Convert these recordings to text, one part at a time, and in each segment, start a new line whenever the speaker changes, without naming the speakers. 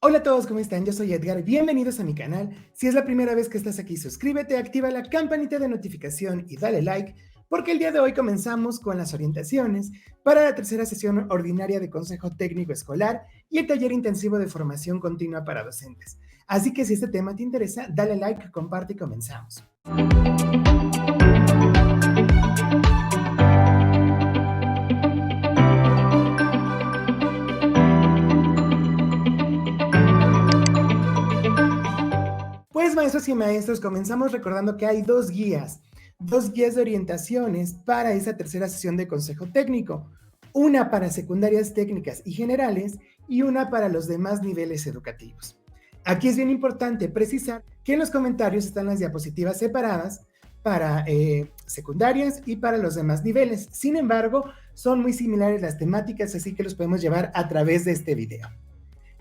Hola a todos, ¿cómo están? Yo soy Edgar, bienvenidos a mi canal. Si es la primera vez que estás aquí, suscríbete, activa la campanita de notificación y dale like, porque el día de hoy comenzamos con las orientaciones para la tercera sesión ordinaria de Consejo Técnico Escolar y el taller intensivo de formación continua para docentes. Así que si este tema te interesa, dale like, comparte y comenzamos. Pues maestros y maestros, comenzamos recordando que hay dos guías de orientaciones para esa tercera sesión de consejo técnico, una para secundarias técnicas y generales y una para los demás niveles educativos. Aquí es bien importante precisar que en los comentarios están las diapositivas separadas para secundarias y para los demás niveles. Sin embargo, son muy similares las temáticas, así que los podemos llevar a través de este video.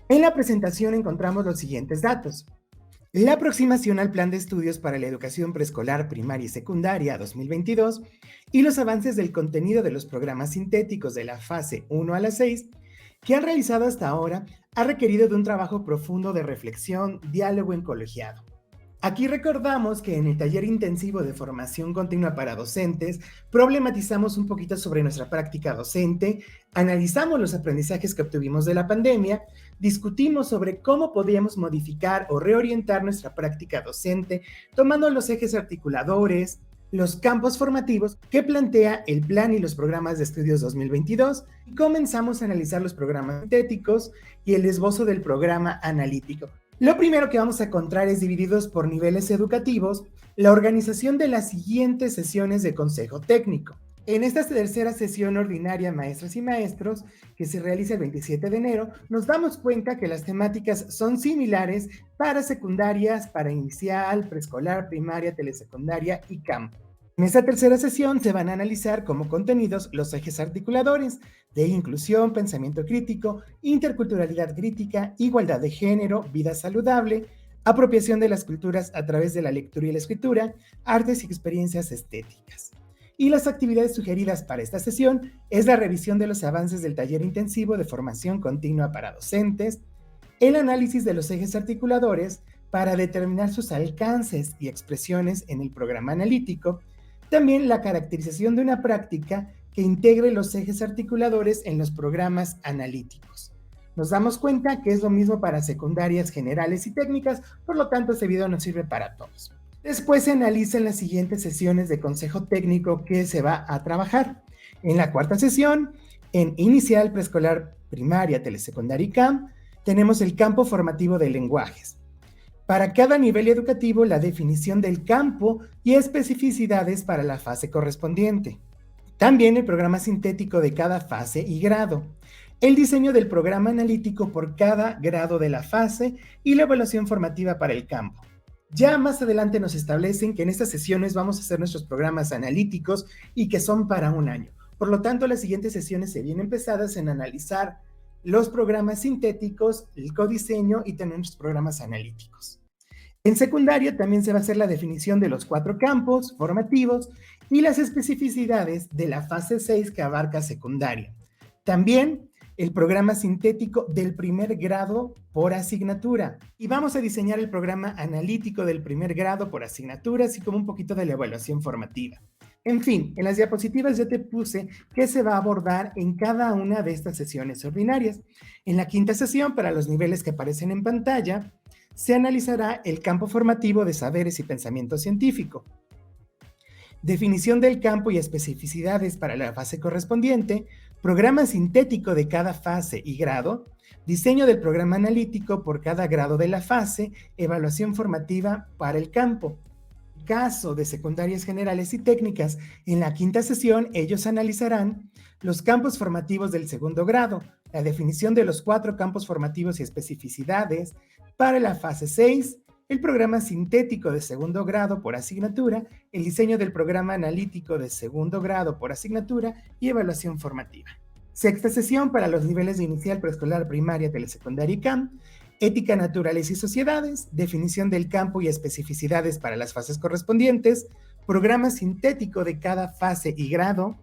En la presentación encontramos los siguientes datos. La aproximación al Plan de Estudios para la Educación Preescolar, Primaria y Secundaria 2022 y los avances del contenido de los programas sintéticos de la fase 1 a la 6 que han realizado hasta ahora ha requerido de un trabajo profundo de reflexión, diálogo en colegiado. Aquí recordamos que en el taller intensivo de formación continua para docentes problematizamos un poquito sobre nuestra práctica docente, analizamos los aprendizajes que obtuvimos de la pandemia, discutimos sobre cómo podíamos modificar o reorientar nuestra práctica docente, tomando los ejes articuladores, los campos formativos que plantea el plan y los programas de estudios 2022 y comenzamos a analizar los programas sintéticos y el esbozo del programa analítico. Lo primero que vamos a encontrar es, divididos por niveles educativos, la organización de las siguientes sesiones de consejo técnico. En esta tercera sesión ordinaria, maestras y maestros, que se realiza el 27 de enero, nos damos cuenta que las temáticas son similares para secundarias, para inicial, preescolar, primaria, telesecundaria y campo. En esta tercera sesión se van a analizar como contenidos los ejes articuladores de inclusión, pensamiento crítico, interculturalidad crítica, igualdad de género, vida saludable, apropiación de las culturas a través de la lectura y la escritura, artes y experiencias estéticas. Y las actividades sugeridas para esta sesión es la revisión de los avances del taller intensivo de formación continua para docentes, el análisis de los ejes articuladores para determinar sus alcances y expresiones en el programa analítico, también la caracterización de una práctica que integre los ejes articuladores en los programas analíticos. Nos damos cuenta que es lo mismo para secundarias, generales y técnicas, por lo tanto este video nos sirve para todos. Después se analizan las siguientes sesiones de consejo técnico que se va a trabajar. En la cuarta sesión, en inicial, preescolar, primaria, telesecundaria y CAM, tenemos el campo formativo de lenguajes. Para cada nivel educativo, la definición del campo y especificidades para la fase correspondiente. También el programa sintético de cada fase y grado. El diseño del programa analítico por cada grado de la fase y la evaluación formativa para el campo. Ya más adelante nos establecen que en estas sesiones vamos a hacer nuestros programas analíticos y que son para un año. Por lo tanto, las siguientes sesiones se vienen pesadas en analizar los programas sintéticos, el codiseño y también los programas analíticos. En secundaria también se va a hacer la definición de los 4 campos formativos y las especificidades de la fase 6 que abarca secundaria. También el programa sintético del primer grado por asignatura. Y vamos a diseñar el programa analítico del primer grado por asignatura, así como un poquito de la evaluación formativa. En fin, en las diapositivas ya te puse qué se va a abordar en cada una de estas sesiones ordinarias. En la quinta sesión, para los niveles que aparecen en pantalla, se analizará el campo formativo de saberes y pensamiento científico. Definición del campo y especificidades para la fase correspondiente, programa sintético de cada fase y grado, diseño del programa analítico por cada grado de la fase, evaluación formativa para el campo. Caso de secundarias generales y técnicas, en la quinta sesión ellos analizarán los campos formativos del segundo grado, la definición de los 4 campos formativos y especificidades para la fase 6, el programa sintético de segundo grado por asignatura, el diseño del programa analítico de segundo grado por asignatura y evaluación formativa. Sexta sesión para los niveles de inicial, preescolar, primaria, telesecundaria y CAM, ética, naturales y sociedades, definición del campo y especificidades para las fases correspondientes, programa sintético de cada fase y grado,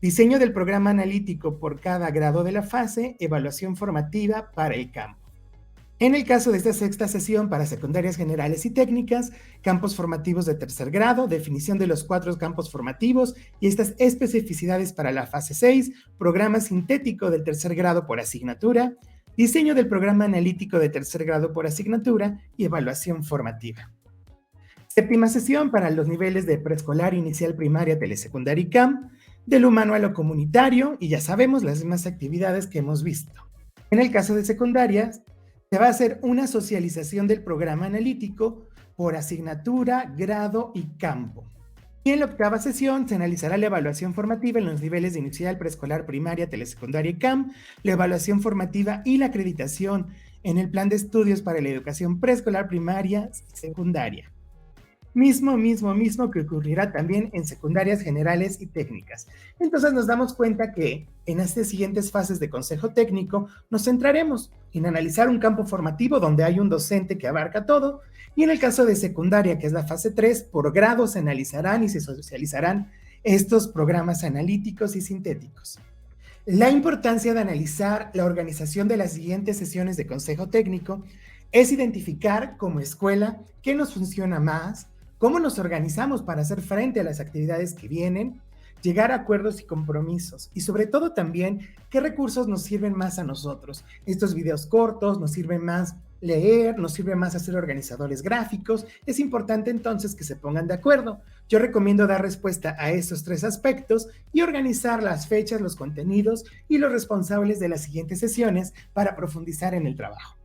diseño del programa analítico por cada grado de la fase, evaluación formativa para el campo. En el caso de esta sexta sesión para secundarias generales y técnicas, campos formativos de tercer grado, definición de los 4 campos formativos y estas especificidades para la fase 6, programa sintético del tercer grado por asignatura, diseño del programa analítico de tercer grado por asignatura y evaluación formativa. Séptima sesión para los niveles de preescolar, inicial, primaria, telesecundaria y CAM, del humano a lo comunitario y ya sabemos las mismas actividades que hemos visto. En el caso de secundarias, se va a hacer una socialización del programa analítico por asignatura, grado y campo. Y en la octava sesión se analizará la evaluación formativa en los niveles de inicial, preescolar, primaria, telesecundaria y CAM, la evaluación formativa y la acreditación en el plan de estudios para la educación preescolar, primaria y secundaria. Mismo que ocurrirá también en secundarias generales y técnicas. Entonces nos damos cuenta que en estas siguientes fases de consejo técnico nos centraremos en analizar un campo formativo donde hay un docente que abarca todo, y en el caso de secundaria, que es la fase 3, por grado se analizarán y se socializarán estos programas analíticos y sintéticos. La importancia de analizar la organización de las siguientes sesiones de consejo técnico es identificar como escuela qué nos funciona más, cómo nos organizamos para hacer frente a las actividades que vienen, llegar a acuerdos y compromisos y sobre todo también qué recursos nos sirven más a nosotros. Estos videos cortos nos sirven más leer, nos sirve más hacer organizadores gráficos. Es importante entonces que se pongan de acuerdo. Yo recomiendo dar respuesta a estos 3 aspectos y organizar las fechas, los contenidos y los responsables de las siguientes sesiones para profundizar en el trabajo.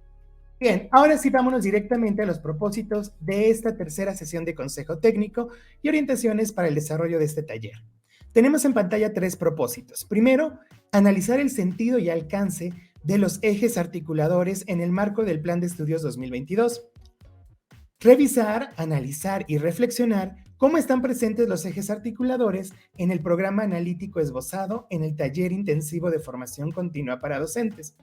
Bien, ahora sí vámonos directamente a los propósitos de esta tercera sesión de consejo técnico y orientaciones para el desarrollo de este taller. Tenemos en pantalla 3 propósitos. Primero, analizar el sentido y alcance de los ejes articuladores en el marco del Plan de Estudios 2022. Revisar, analizar y reflexionar cómo están presentes los ejes articuladores en el programa analítico esbozado en el taller intensivo de formación continua para docentes.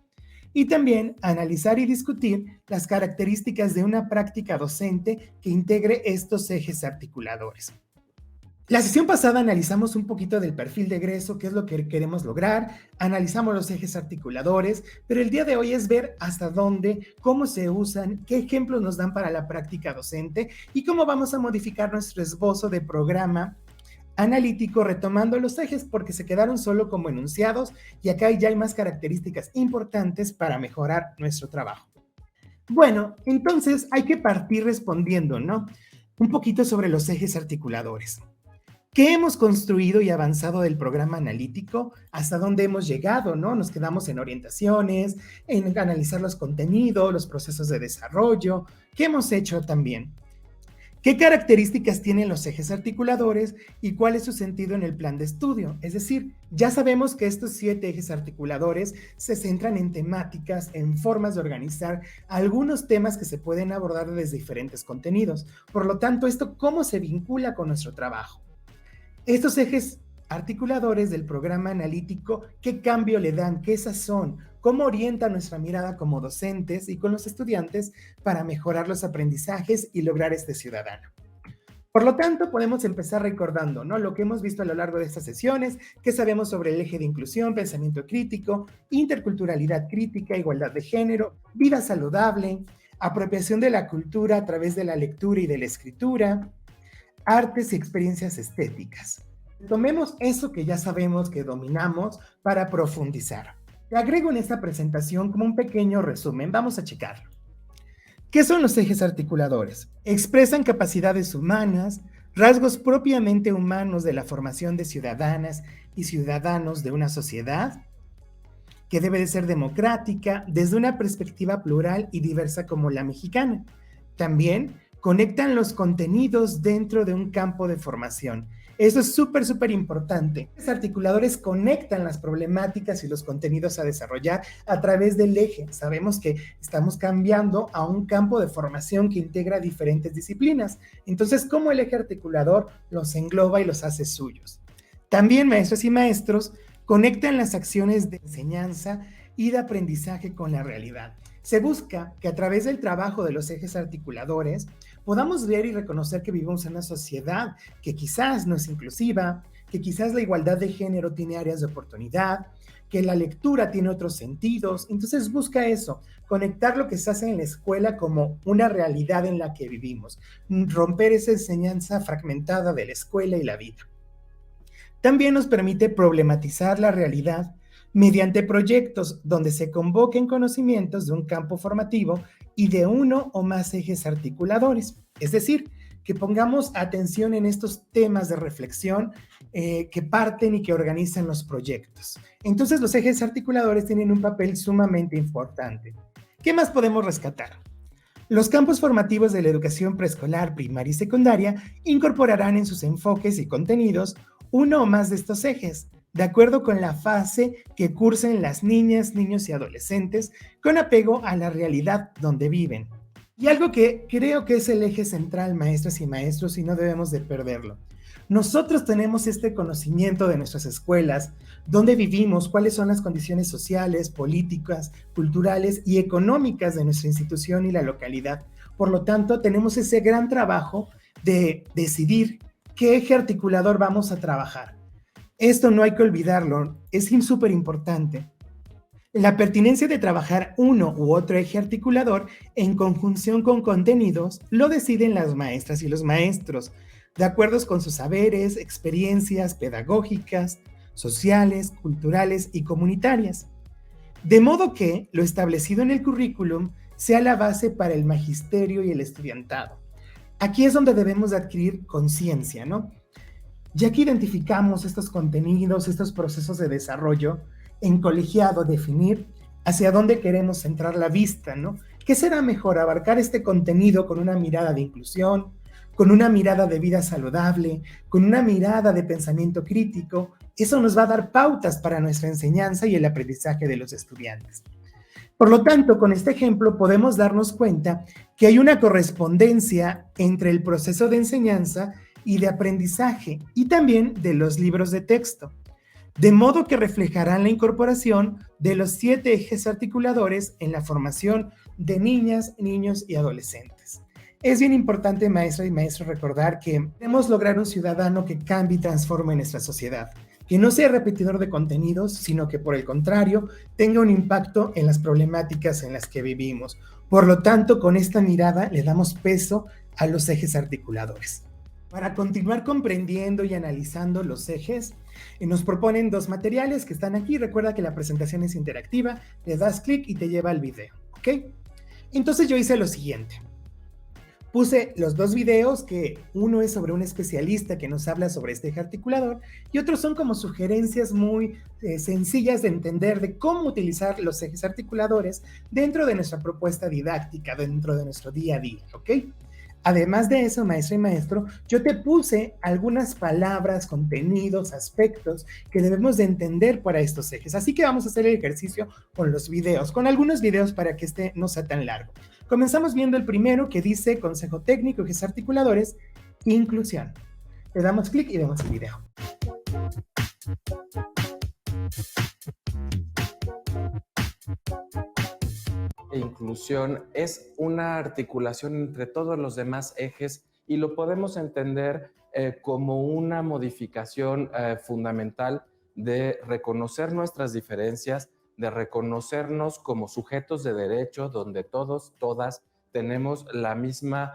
Y también analizar y discutir las características de una práctica docente que integre estos ejes articuladores. La sesión pasada analizamos un poquito del perfil de egreso, qué es lo que queremos lograr, analizamos los ejes articuladores, pero el día de hoy es ver hasta dónde, cómo se usan, qué ejemplos nos dan para la práctica docente y cómo vamos a modificar nuestro esbozo de programa analítico retomando los ejes porque se quedaron solo como enunciados y acá ya hay más características importantes para mejorar nuestro trabajo. Bueno, entonces hay que partir respondiendo, ¿no? Un poquito sobre los ejes articuladores. ¿Qué hemos construido y avanzado del programa analítico? ¿Hasta dónde hemos llegado, no? Nos quedamos en orientaciones, en analizar los contenidos, los procesos de desarrollo. ¿Qué hemos hecho también? ¿Qué características tienen los ejes articuladores y cuál es su sentido en el plan de estudio? Es decir, ya sabemos que estos 7 ejes articuladores se centran en temáticas, en formas de organizar algunos temas que se pueden abordar desde diferentes contenidos. Por lo tanto, ¿esto cómo se vincula con nuestro trabajo? Estos ejes articuladores del programa analítico, ¿qué cambio le dan? ¿Qué sazón? ¿Cómo orienta nuestra mirada como docentes y con los estudiantes para mejorar los aprendizajes y lograr este ciudadano? Por lo tanto, podemos empezar recordando, ¿no?, lo que hemos visto a lo largo de estas sesiones, qué sabemos sobre el eje de inclusión, pensamiento crítico, interculturalidad crítica, igualdad de género, vida saludable, apropiación de la cultura a través de la lectura y de la escritura, artes y experiencias estéticas. Tomemos eso que ya sabemos que dominamos para profundizar. Te agrego en esta presentación como un pequeño resumen. Vamos a checarlo. ¿Qué son los ejes articuladores? Expresan capacidades humanas, rasgos propiamente humanos de la formación de ciudadanas y ciudadanos de una sociedad que debe de ser democrática desde una perspectiva plural y diversa como la mexicana. También conectan los contenidos dentro de un campo de formación. Eso es súper importante. Los articuladores conectan las problemáticas y los contenidos a desarrollar a través del eje. Sabemos que estamos cambiando a un campo de formación que integra diferentes disciplinas. Entonces, ¿cómo el eje articulador los engloba y los hace suyos? También, maestros y maestros, conectan las acciones de enseñanza y de aprendizaje con la realidad. Se busca que a través del trabajo de los ejes articuladores podamos ver y reconocer que vivimos en una sociedad que quizás no es inclusiva, que quizás la igualdad de género tiene áreas de oportunidad, que la lectura tiene otros sentidos. Entonces busca eso, conectar lo que se hace en la escuela como una realidad en la que vivimos, romper esa enseñanza fragmentada de la escuela y la vida. También nos permite problematizar la realidad mediante proyectos donde se convoquen conocimientos de un campo formativo y de uno o más ejes articuladores. Es decir, que pongamos atención en estos temas de reflexión que parten y que organizan los proyectos. Entonces, los ejes articuladores tienen un papel sumamente importante. ¿Qué más podemos rescatar? Los campos formativos de la educación preescolar, primaria y secundaria incorporarán en sus enfoques y contenidos uno o más de estos ejes, de acuerdo con la fase que cursen las niñas, niños y adolescentes, con apego a la realidad donde viven. Y algo que creo que es el eje central, maestras y maestros, y no debemos de perderlo. Nosotros tenemos este conocimiento de nuestras escuelas, dónde vivimos, cuáles son las condiciones sociales, políticas, culturales y económicas de nuestra institución y la localidad. Por lo tanto, tenemos ese gran trabajo de decidir qué eje articulador vamos a trabajar. Esto no hay que olvidarlo, es súper importante. La pertinencia de trabajar uno u otro eje articulador en conjunción con contenidos lo deciden las maestras y los maestros, de acuerdo con sus saberes, experiencias pedagógicas, sociales, culturales y comunitarias. De modo que lo establecido en el currículum sea la base para el magisterio y el estudiantado. Aquí es donde debemos de adquirir conciencia, ¿no? Ya que identificamos estos contenidos, estos procesos de desarrollo, en colegiado definir hacia dónde queremos centrar la vista, ¿no? ¿Qué será mejor? Abarcar este contenido con una mirada de inclusión, con una mirada de vida saludable, con una mirada de pensamiento crítico. Eso nos va a dar pautas para nuestra enseñanza y el aprendizaje de los estudiantes. Por lo tanto, con este ejemplo podemos darnos cuenta que hay una correspondencia entre el proceso de enseñanza y de aprendizaje y también de los libros de texto, de modo que reflejarán la incorporación de los 7 ejes articuladores en la formación de niñas, niños y adolescentes. Es bien importante, maestra y maestro, recordar que debemos lograr un ciudadano que cambie y transforme nuestra sociedad, que no sea repetidor de contenidos, sino que por el contrario tenga un impacto en las problemáticas en las que vivimos. Por lo tanto, con esta mirada le damos peso a los ejes articuladores. Para continuar comprendiendo y analizando los ejes, nos proponen 2 materiales que están aquí. Recuerda que la presentación es interactiva, le das clic y te lleva al video, ¿ok? Entonces yo hice lo siguiente. Puse los 2 videos, que uno es sobre un especialista que nos habla sobre este eje articulador y otros son como sugerencias muy sencillas de entender de cómo utilizar los ejes articuladores dentro de nuestra propuesta didáctica, dentro de nuestro día a día, ¿ok? Además de eso, maestra y maestro, yo te puse algunas palabras, contenidos, aspectos que debemos de entender para estos ejes. Así que vamos a hacer el ejercicio con los videos, con algunos videos para que este no sea tan largo. Comenzamos viendo el primero que dice Consejo Técnico, Ejes Articuladores, Inclusión. Le damos clic y vemos el video.
Inclusión es una articulación entre todos los demás ejes y lo podemos entender como una modificación fundamental de reconocer nuestras diferencias, de reconocernos como sujetos de derecho, donde todos, todas tenemos la misma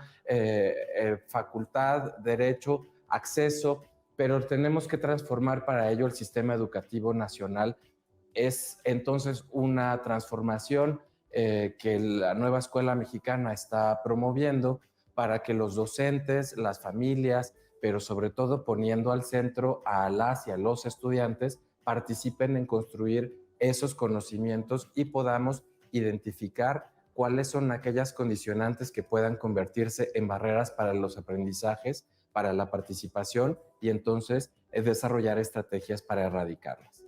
facultad, derecho, acceso, pero tenemos que transformar para ello el sistema educativo nacional. Es entonces una transformación que la nueva escuela mexicana está promoviendo para que los docentes, las familias, pero sobre todo poniendo al centro a las y a los estudiantes, participen en construir esos conocimientos y podamos identificar cuáles son aquellas condicionantes que puedan convertirse en barreras para los aprendizajes, para la participación y entonces desarrollar estrategias para erradicarlas.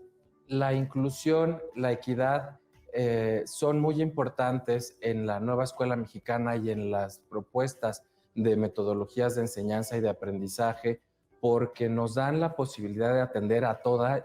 La inclusión, la equidad son muy importantes en la nueva escuela mexicana y en las propuestas de metodologías de enseñanza y de aprendizaje, porque nos dan la posibilidad de atender a toda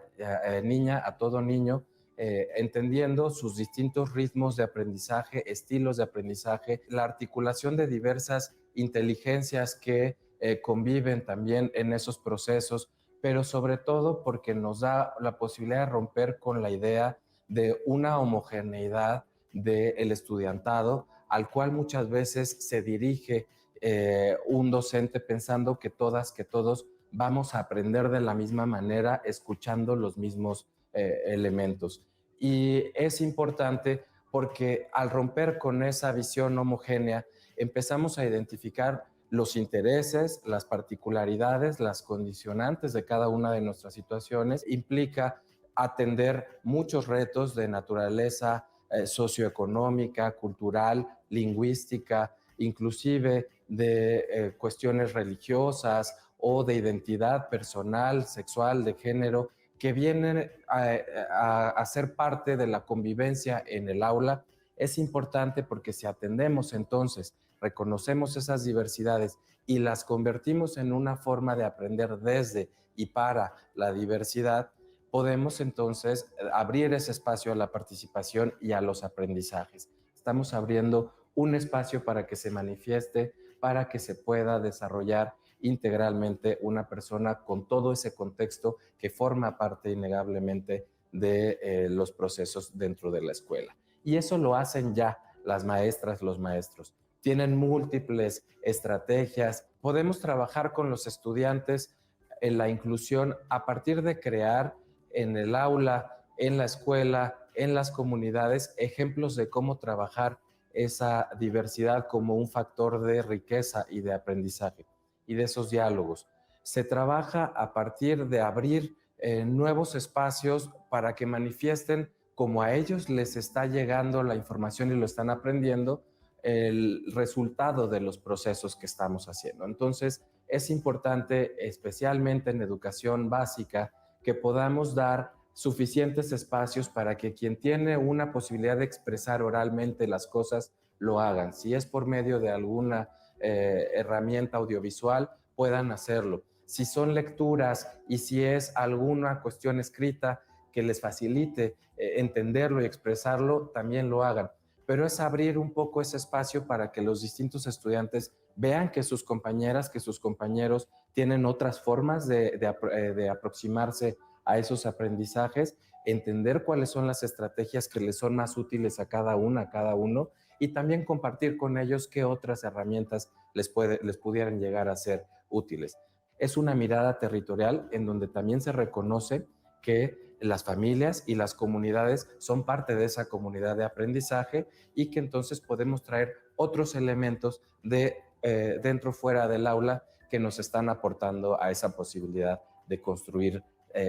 niña, a todo niño, entendiendo sus distintos ritmos de aprendizaje, estilos de aprendizaje, la articulación de diversas inteligencias que conviven también en esos procesos, pero sobre todo porque nos da la posibilidad de romper con la idea de una homogeneidad del estudiantado al cual muchas veces se dirige un docente pensando que todas, que todos vamos a aprender de la misma manera, escuchando los mismos elementos. Y es importante porque al romper con esa visión homogénea, empezamos a identificar los intereses, las particularidades, las condicionantes de cada una de nuestras situaciones. Implica atender muchos retos de naturaleza socioeconómica, cultural, lingüística, inclusive de cuestiones religiosas o de identidad personal, sexual, de género, que vienen a ser parte de la convivencia en el aula. Es importante porque si atendemos entonces, reconocemos esas diversidades y las convertimos en una forma de aprender desde y para la diversidad, podemos entonces abrir ese espacio a la participación y a los aprendizajes. Estamos abriendo un espacio para que se manifieste, para que se pueda desarrollar integralmente una persona con todo ese contexto que forma parte innegablemente de los procesos dentro de la escuela. Y eso lo hacen ya las maestras, los maestros. Tienen múltiples estrategias. Podemos trabajar con los estudiantes en la inclusión a partir de crear en el aula, en la escuela, en las comunidades, ejemplos de cómo trabajar esa diversidad como un factor de riqueza y de aprendizaje y de esos diálogos. Se trabaja a partir de abrir nuevos espacios para que manifiesten como a ellos les está llegando la información y lo están aprendiendo, el resultado de los procesos que estamos haciendo. Entonces, es importante, especialmente en educación básica, que podamos dar suficientes espacios para que quien tiene una posibilidad de expresar oralmente las cosas lo hagan. Si es por medio de alguna herramienta audiovisual, puedan hacerlo. Si son lecturas y si es alguna cuestión escrita que les facilite entenderlo y expresarlo, también lo hagan. Pero es abrir un poco ese espacio para que los distintos estudiantes vean que sus compañeras, que sus compañeros tienen otras formas de aproximarse a esos aprendizajes, entender cuáles son las estrategias que les son más útiles a cada una, a cada uno, y también compartir con ellos qué otras herramientas les pudieran llegar a ser útiles. Es una mirada territorial en donde también se reconoce que las familias y las comunidades son parte de esa comunidad de aprendizaje y que entonces podemos traer otros elementos de dentro fuera del aula que nos están aportando a esa posibilidad de construir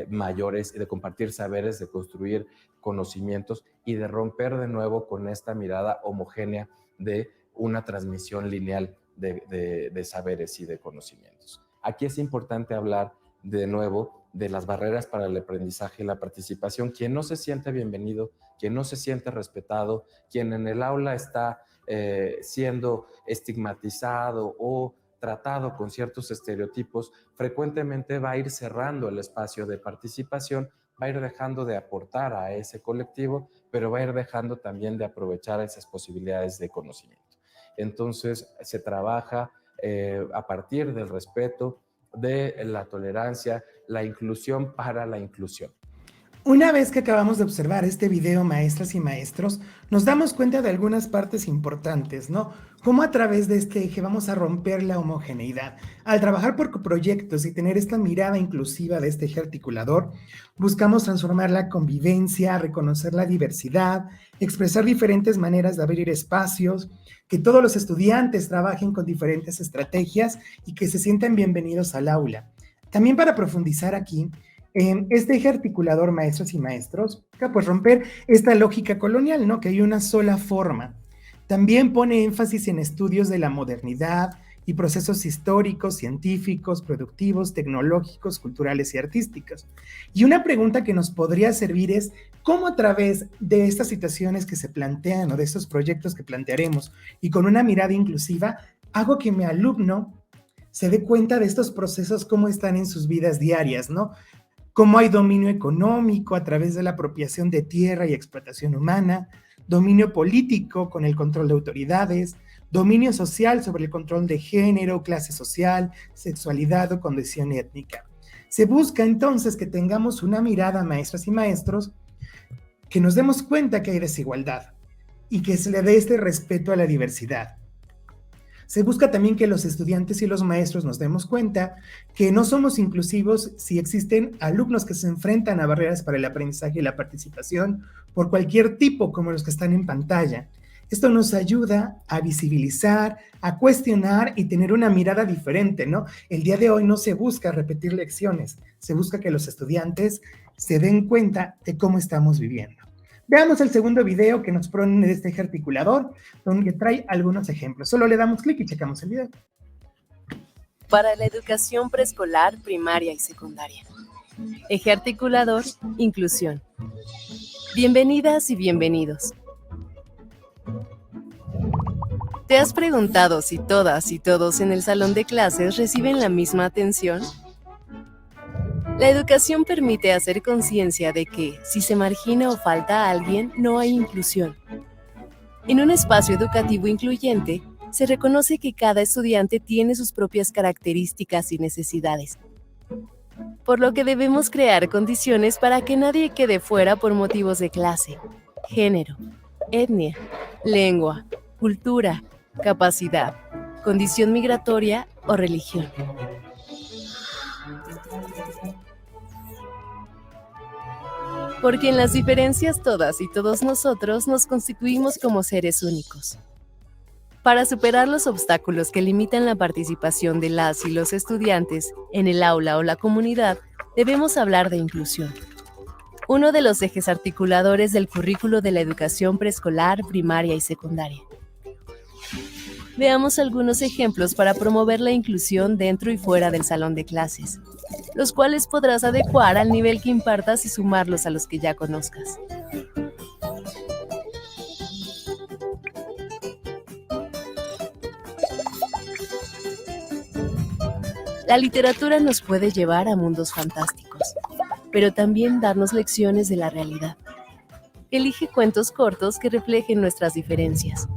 mayores, de compartir saberes, de construir conocimientos y de romper de nuevo con esta mirada homogénea de una transmisión lineal de saberes y de conocimientos. Aquí es importante hablar de nuevo de las barreras para el aprendizaje y la participación. Quien no se siente bienvenido, quien no se siente respetado, quien en el aula está siendo estigmatizado o tratado con ciertos estereotipos, frecuentemente va a ir cerrando el espacio de participación, va a ir dejando de aportar a ese colectivo, pero va a ir dejando también de aprovechar esas posibilidades de conocimiento. Entonces, se trabaja a partir del respeto, de la tolerancia, la inclusión para la inclusión.
Una vez que acabamos de observar este video, maestras y maestros, nos damos cuenta de algunas partes importantes, ¿no? Cómo a través de este eje vamos a romper la homogeneidad. Al trabajar por proyectos y tener esta mirada inclusiva de este eje articulador, buscamos transformar la convivencia, reconocer la diversidad, expresar diferentes maneras de abrir espacios, que todos los estudiantes trabajen con diferentes estrategias y que se sientan bienvenidos al aula. También para profundizar aquí, este eje articulador, maestras y maestros, pues romper esta lógica colonial, ¿no? Que hay una sola forma. También pone énfasis en estudios de la modernidad y procesos históricos, científicos, productivos, tecnológicos, culturales y artísticos. Y una pregunta que nos podría servir es, ¿cómo a través de estas situaciones que se plantean o de estos proyectos que plantearemos y con una mirada inclusiva, hago que mi alumno se dé cuenta de estos procesos, cómo están en sus vidas diarias, ¿no? Cómo hay dominio económico a través de la apropiación de tierra y explotación humana, dominio político con el control de autoridades, dominio social sobre el control de género, clase social, sexualidad o condición étnica. Se busca entonces que tengamos una mirada, maestras y maestros, que nos demos cuenta que hay desigualdad y que se le dé este respeto a la diversidad. Se busca también que los estudiantes y los maestros nos demos cuenta que no somos inclusivos si existen alumnos que se enfrentan a barreras para el aprendizaje y la participación por cualquier tipo, como los que están en pantalla. Esto nos ayuda a visibilizar, a cuestionar y tener una mirada diferente, ¿no? El día de hoy no se busca repetir lecciones, se busca que los estudiantes se den cuenta de cómo estamos viviendo. Veamos el segundo video que nos pone este eje articulador, donde trae algunos ejemplos. Solo le damos clic y checamos el video.
Para la educación preescolar, primaria y secundaria. Eje articulador, inclusión. Bienvenidas y bienvenidos. ¿Te has preguntado si todas y todos en el salón de clases reciben la misma atención? La educación permite hacer conciencia de que, si se margina o falta a alguien, no hay inclusión. En un espacio educativo incluyente, se reconoce que cada estudiante tiene sus propias características y necesidades, por lo que debemos crear condiciones para que nadie quede fuera por motivos de clase, género, etnia, lengua, cultura, capacidad, condición migratoria o religión. Porque en las diferencias todas y todos nosotros nos constituimos como seres únicos. Para superar los obstáculos que limitan la participación de las y los estudiantes en el aula o la comunidad, debemos hablar de inclusión. Uno de los ejes articuladores del currículo de la educación preescolar, primaria y secundaria. Veamos algunos ejemplos para promover la inclusión dentro y fuera del salón de clases, los cuales podrás adecuar al nivel que impartas y sumarlos a los que ya conozcas. La literatura nos puede llevar a mundos fantásticos, pero también darnos lecciones de la realidad. Elige cuentos cortos que reflejen nuestras diferencias.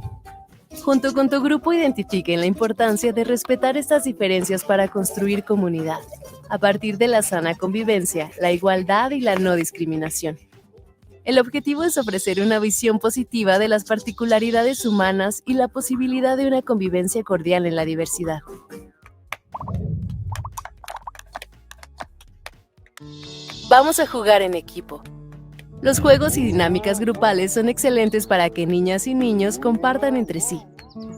Junto con tu grupo identifiquen la importancia de respetar estas diferencias para construir comunidad, a partir de la sana convivencia, la igualdad y la no discriminación. El objetivo es ofrecer una visión positiva de las particularidades humanas y la posibilidad de una convivencia cordial en la diversidad. Vamos a jugar en equipo. Los juegos y dinámicas grupales son excelentes para que niñas y niños compartan entre sí,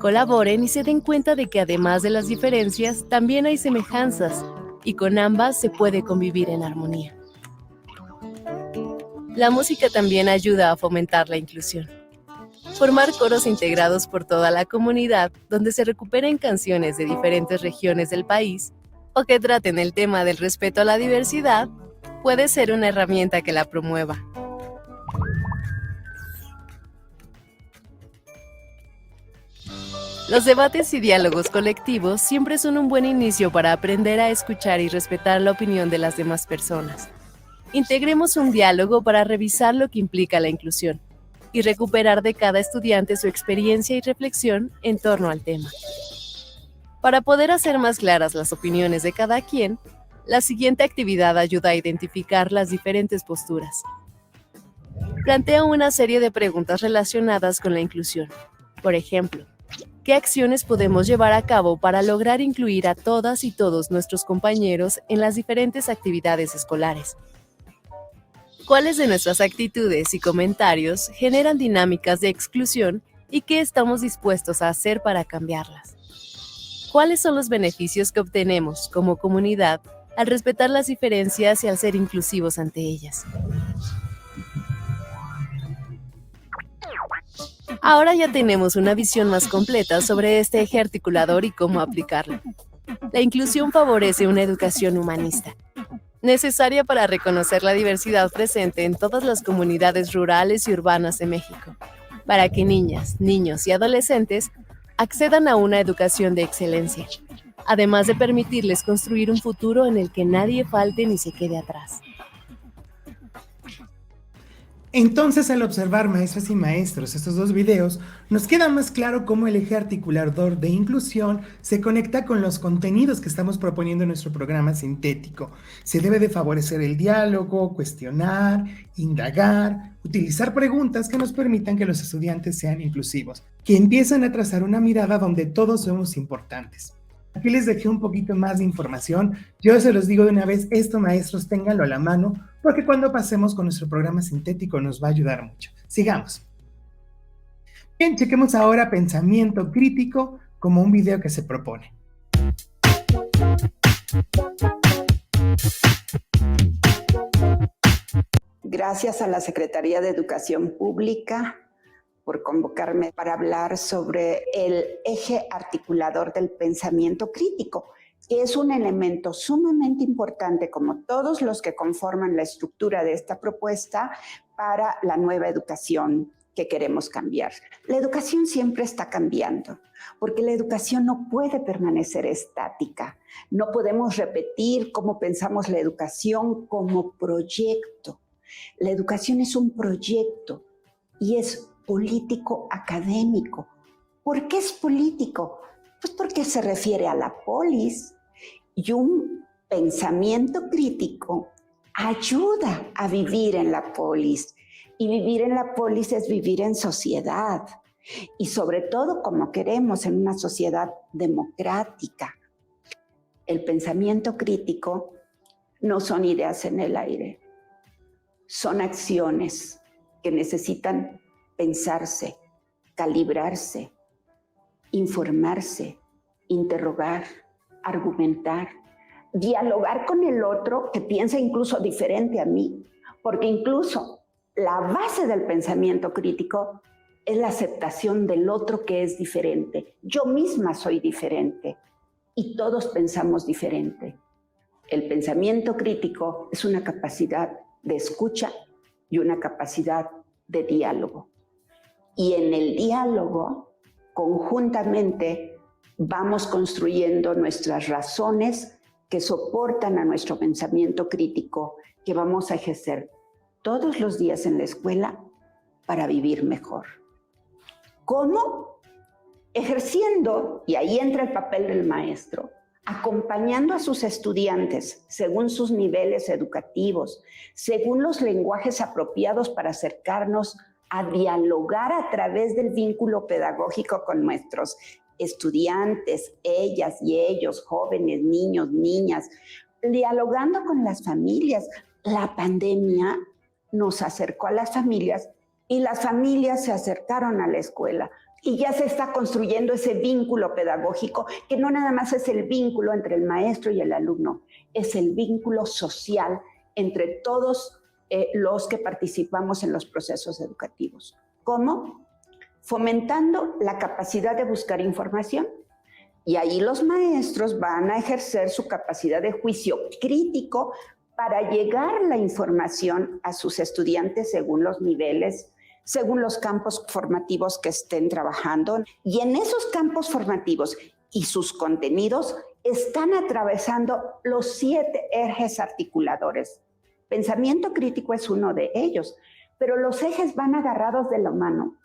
colaboren y se den cuenta de que además de las diferencias, también hay semejanzas, y con ambas se puede convivir en armonía. La música también ayuda a fomentar la inclusión. Formar coros integrados por toda la comunidad, donde se recuperen canciones de diferentes regiones del país, o que traten el tema del respeto a la diversidad, puede ser una herramienta que la promueva. Los debates y diálogos colectivos siempre son un buen inicio para aprender a escuchar y respetar la opinión de las demás personas. Integremos un diálogo para revisar lo que implica la inclusión y recuperar de cada estudiante su experiencia y reflexión en torno al tema. Para poder hacer más claras las opiniones de cada quien, la siguiente actividad ayuda a identificar las diferentes posturas. Plantea una serie de preguntas relacionadas con la inclusión. Por ejemplo, ¿qué acciones podemos llevar a cabo para lograr incluir a todas y todos nuestros compañeros en las diferentes actividades escolares? ¿Cuáles de nuestras actitudes y comentarios generan dinámicas de exclusión y qué estamos dispuestos a hacer para cambiarlas? ¿Cuáles son los beneficios que obtenemos como comunidad al respetar las diferencias y al ser inclusivos ante ellas? Ahora ya tenemos una visión más completa sobre este eje articulador y cómo aplicarlo. La inclusión favorece una educación humanista, necesaria para reconocer la diversidad presente en todas las comunidades rurales y urbanas de México, para que niñas, niños y adolescentes accedan a una educación de excelencia, además de permitirles construir un futuro en el que nadie falte ni se quede atrás.
Entonces, al observar, maestras y maestros, estos dos videos, nos queda más claro cómo el eje articulador de inclusión se conecta con los contenidos que estamos proponiendo en nuestro programa sintético. Se debe de favorecer el diálogo, cuestionar, indagar, utilizar preguntas que nos permitan que los estudiantes sean inclusivos, que empiezan a trazar una mirada donde todos somos importantes. Aquí les dejé un poquito más de información. Yo se los digo de una vez, esto, maestros, ténganlo a la mano, porque cuando pasemos con nuestro programa sintético nos va a ayudar mucho. Sigamos. Bien, chequemos ahora pensamiento crítico como un video que se propone.
Gracias a la Secretaría de Educación Pública por convocarme para hablar sobre el eje articulador del pensamiento crítico, que es un elemento sumamente importante, como todos los que conforman la estructura de esta propuesta, para la nueva educación que queremos cambiar. La educación siempre está cambiando, porque la educación no puede permanecer estática. No podemos repetir cómo pensamos la educación como proyecto. La educación es un proyecto y es político académico. ¿Por qué es político? Pues porque se refiere a la polis, y un pensamiento crítico ayuda a vivir en la polis. Y vivir en la polis es vivir en sociedad. Y sobre todo como queremos en una sociedad democrática. El pensamiento crítico no son ideas en el aire. Son acciones que necesitan pensarse, calibrarse, informarse, interrogar, argumentar, dialogar con el otro que piensa incluso diferente a mí, porque incluso la base del pensamiento crítico es la aceptación del otro que es diferente. Yo misma soy diferente y todos pensamos diferente. El pensamiento crítico es una capacidad de escucha y una capacidad de diálogo. Y en el diálogo, conjuntamente, vamos construyendo nuestras razones que soportan a nuestro pensamiento crítico, que vamos a ejercer todos los días en la escuela para vivir mejor. ¿Cómo? Ejerciendo, y ahí entra el papel del maestro, acompañando a sus estudiantes según sus niveles educativos, según los lenguajes apropiados para acercarnos a dialogar a través del vínculo pedagógico con nuestros estudiantes, ellas y ellos, jóvenes, niños, niñas, dialogando con las familias. La pandemia nos acercó a las familias y las familias se acercaron a la escuela. Y ya se está construyendo ese vínculo pedagógico, que no nada más es el vínculo entre el maestro y el alumno, es el vínculo social entre todos los que participamos en los procesos educativos. ¿Cómo? Fomentando la capacidad de buscar información. Y ahí los maestros van a ejercer su capacidad de juicio crítico para llegar la información a sus estudiantes según los niveles, según los campos formativos que estén trabajando. Y en esos campos formativos y sus contenidos están atravesando los 7 ejes articuladores. Pensamiento crítico es uno de ellos, pero los ejes van agarrados de la mano,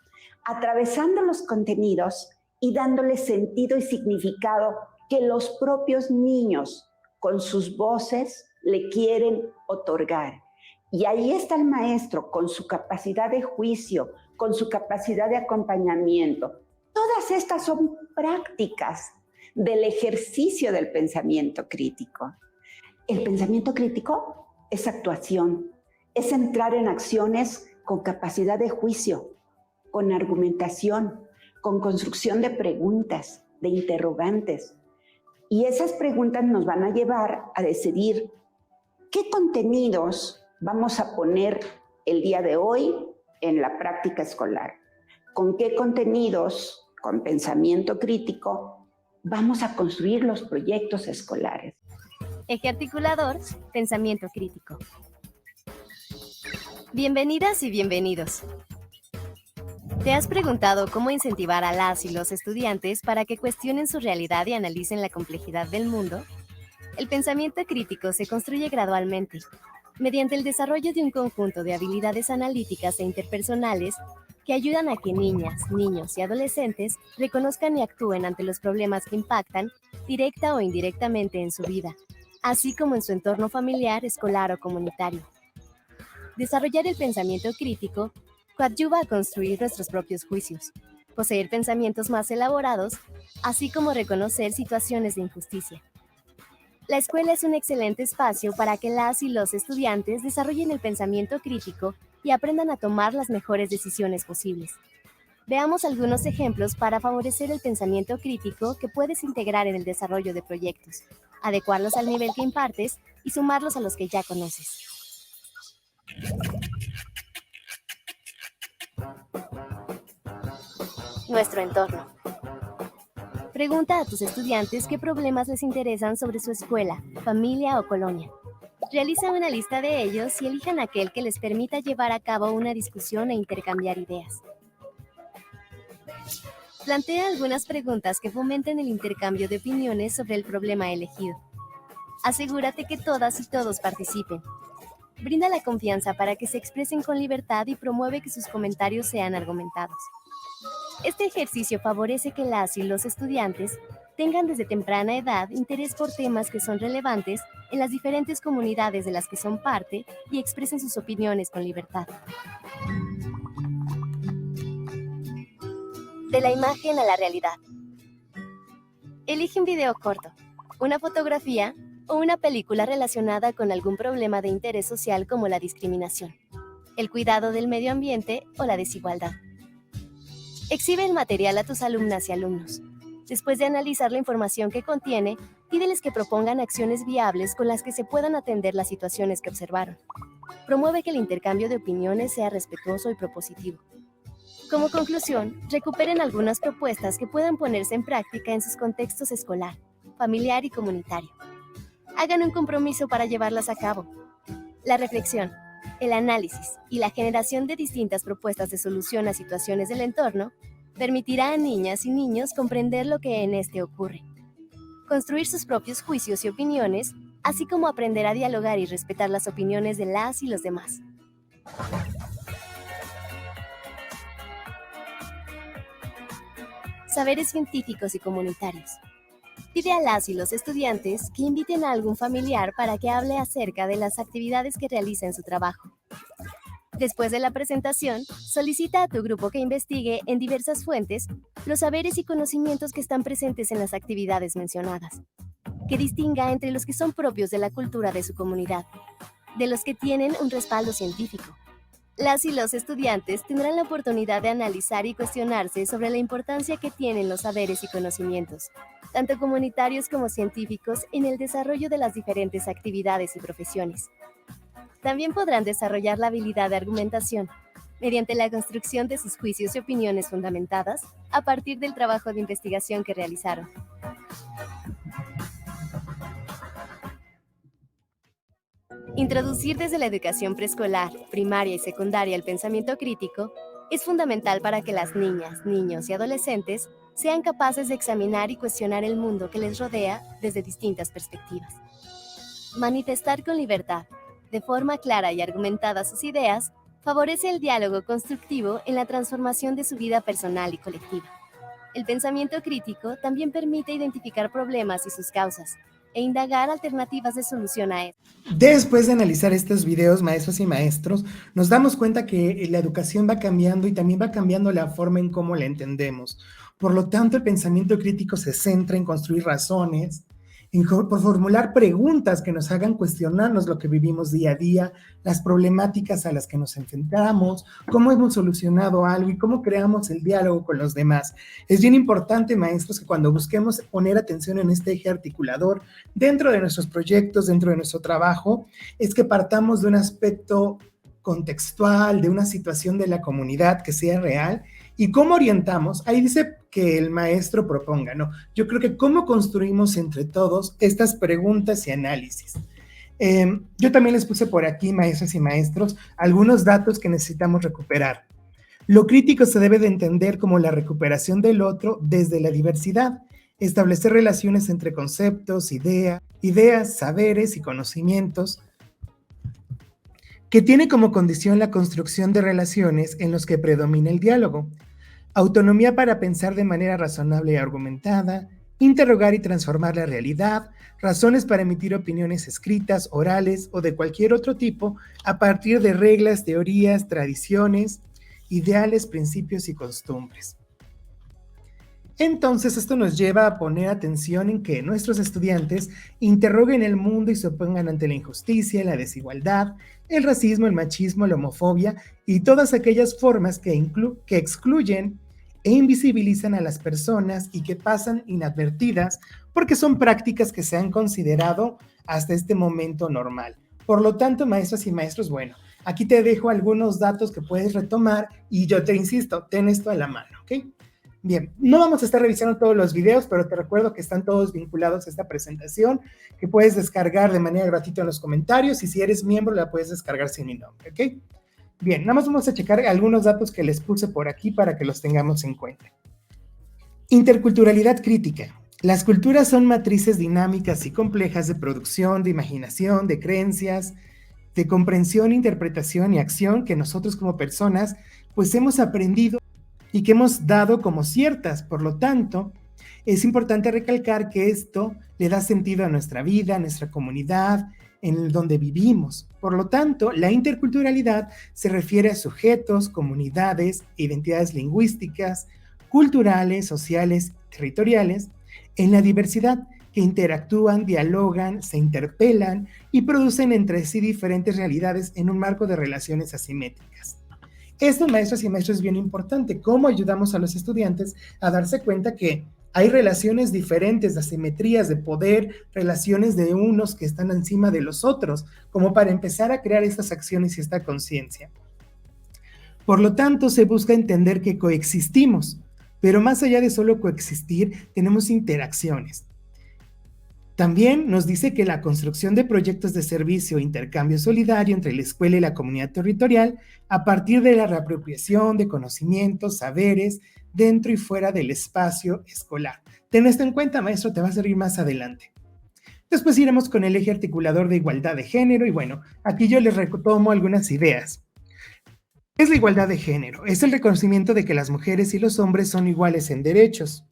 atravesando los contenidos y dándoles sentido y significado que los propios niños, con sus voces, le quieren otorgar. Y ahí está el maestro con su capacidad de juicio, con su capacidad de acompañamiento. Todas estas son prácticas del ejercicio del pensamiento crítico. El pensamiento crítico es actuación, es entrar en acciones con capacidad de juicio, con argumentación, con construcción de preguntas, de interrogantes. Y esas preguntas nos van a llevar a decidir qué contenidos vamos a poner el día de hoy en la práctica escolar. Con qué contenidos, con pensamiento crítico, vamos a construir los proyectos escolares.
Eje articulador, pensamiento crítico. Bienvenidas y bienvenidos. ¿Te has preguntado cómo incentivar a las y los estudiantes para que cuestionen su realidad y analicen la complejidad del mundo? El pensamiento crítico se construye gradualmente. mediante el desarrollo de un conjunto de habilidades analíticas e interpersonales que ayudan a que niñas, niños y adolescentes reconozcan y actúen ante los problemas que impactan directa o indirectamente en su vida, así como en su entorno familiar, escolar o comunitario. Desarrollar el pensamiento crítico coadyuva a construir nuestros propios juicios, poseer pensamientos más elaborados, así como reconocer situaciones de injusticia. La escuela es un excelente espacio para que las y los estudiantes desarrollen el pensamiento crítico y aprendan a tomar las mejores decisiones posibles. Veamos algunos ejemplos para favorecer el pensamiento crítico que puedes integrar en el desarrollo de proyectos, adecuarlos al nivel que impartes y sumarlos a los que ya conoces. Nuestro entorno. Pregunta a tus estudiantes qué problemas les interesan sobre su escuela, familia o colonia. Realiza una lista de ellos y elijan aquel que les permita llevar a cabo una discusión e intercambiar ideas. Plantea algunas preguntas que fomenten el intercambio de opiniones sobre el problema elegido. Asegúrate que todas y todos participen. Brinda la confianza para que se expresen con libertad y promueve que sus comentarios sean argumentados. Este ejercicio favorece que las y los estudiantes tengan desde temprana edad interés por temas que son relevantes en las diferentes comunidades de las que son parte y expresen sus opiniones con libertad. De la imagen a la realidad. Elige un video corto, una fotografía o una película relacionada con algún problema de interés social como la discriminación, el cuidado del medio ambiente o la desigualdad. Exhibe el material a tus alumnas y alumnos. Después de analizar la información que contiene, pídeles que propongan acciones viables con las que se puedan atender las situaciones que observaron. Promueve que el intercambio de opiniones sea respetuoso y propositivo. Como conclusión, recuperen algunas propuestas que puedan ponerse en práctica en sus contextos escolar, familiar y comunitario. Hagan un compromiso para llevarlas a cabo. La reflexión, el análisis y la generación de distintas propuestas de solución a situaciones del entorno permitirá a niñas y niños comprender lo que en este ocurre, construir sus propios juicios y opiniones, así como aprender a dialogar y respetar las opiniones de las y los demás. Saberes científicos y comunitarios. Pide a las y los estudiantes que inviten a algún familiar para que hable acerca de las actividades que realiza en su trabajo. Después de la presentación, solicita a tu grupo que investigue en diversas fuentes los saberes y conocimientos que están presentes en las actividades mencionadas, que distinga entre los que son propios de la cultura de su comunidad, de los que tienen un respaldo científico. Las y los estudiantes tendrán la oportunidad de analizar y cuestionarse sobre la importancia que tienen los saberes y conocimientos, tanto comunitarios como científicos, en el desarrollo de las diferentes actividades y profesiones. También podrán desarrollar la habilidad de argumentación, mediante la construcción de sus juicios y opiniones fundamentadas a partir del trabajo de investigación que realizaron. Introducir desde la educación preescolar, primaria y secundaria el pensamiento crítico es fundamental para que las niñas, niños y adolescentes sean capaces de examinar y cuestionar el mundo que les rodea desde distintas perspectivas. Manifestar con libertad, de forma clara y argumentada sus ideas, favorece el diálogo constructivo en la transformación de su vida personal y colectiva. El pensamiento crítico también permite identificar problemas y sus causas, e indagar alternativas de solución a esto.
Después de analizar estos videos, maestros y maestros, nos damos cuenta que la educación va cambiando y también va cambiando la forma en cómo la entendemos. Por lo tanto, el pensamiento crítico se centra en construir razones, por formular preguntas que nos hagan cuestionarnos lo que vivimos día a día, las problemáticas a las que nos enfrentamos, cómo hemos solucionado algo y cómo creamos el diálogo con los demás. Es bien importante, maestros, que cuando busquemos poner atención en este eje articulador dentro de nuestros proyectos, dentro de nuestro trabajo, es que partamos de un aspecto contextual, de una situación de la comunidad que sea real. ¿Y cómo orientamos? Ahí dice que el maestro proponga, ¿no? Yo creo que cómo construimos entre todos estas preguntas y análisis. Yo también les puse por aquí, maestras y maestros, algunos datos que necesitamos recuperar. Lo crítico se debe de entender como la recuperación del otro desde la diversidad, establecer relaciones entre conceptos, ideas, saberes y conocimientos, que tiene como condición la construcción de relaciones en los que predomina el diálogo, autonomía para pensar de manera razonable y argumentada, interrogar y transformar la realidad, razones para emitir opiniones escritas, orales o de cualquier otro tipo a partir de reglas, teorías, tradiciones, ideales, principios y costumbres. Entonces, esto nos lleva a poner atención en que nuestros estudiantes interroguen el mundo y se opongan ante la injusticia, la desigualdad, el racismo, el machismo, la homofobia y todas aquellas formas que excluyen e invisibilizan a las personas y que pasan inadvertidas porque son prácticas que se han considerado hasta este momento normal. Por lo tanto, maestras y maestros, bueno, aquí te dejo algunos datos que puedes retomar y yo te insisto, ten esto a la mano, ¿ok? Bien, no vamos a estar revisando todos los videos, pero te recuerdo que están todos vinculados a esta presentación, que puedes descargar de manera gratuita en los comentarios y si eres miembro la puedes descargar sin mi nombre, ¿ok? Bien, nada más vamos a checar algunos datos que les puse por aquí para que los tengamos en cuenta. Interculturalidad crítica. Las culturas son matrices dinámicas y complejas de producción, de imaginación, de creencias, de comprensión, interpretación y acción que nosotros como personas pues hemos aprendido y que hemos dado como ciertas. Por lo tanto, es importante recalcar que esto le da sentido a nuestra vida, a nuestra comunidad, en donde vivimos. Por lo tanto, la interculturalidad se refiere a sujetos, comunidades, identidades lingüísticas, culturales, sociales, territoriales, en la diversidad, que interactúan, dialogan, se interpelan y producen entre sí diferentes realidades en un marco de relaciones asimétricas. Esto, maestras y maestros, es bien importante. ¿Cómo ayudamos a los estudiantes a darse cuenta que hay relaciones diferentes, de asimetrías de poder, relaciones de unos que están encima de los otros, como para empezar a crear estas acciones y esta conciencia? Por lo tanto, se busca entender que coexistimos, pero más allá de solo coexistir, tenemos interacciones. También nos dice que la construcción de proyectos de servicio e intercambio solidario entre la escuela y la comunidad territorial a partir de la reapropiación de conocimientos, saberes, dentro y fuera del espacio escolar. Ten esto en cuenta, maestro, te va a servir más adelante. Después iremos con el eje articulador de igualdad de género y bueno, aquí yo les retomo algunas ideas. ¿Qué es la igualdad de género? Es el reconocimiento de que las mujeres y los hombres son iguales en derechos,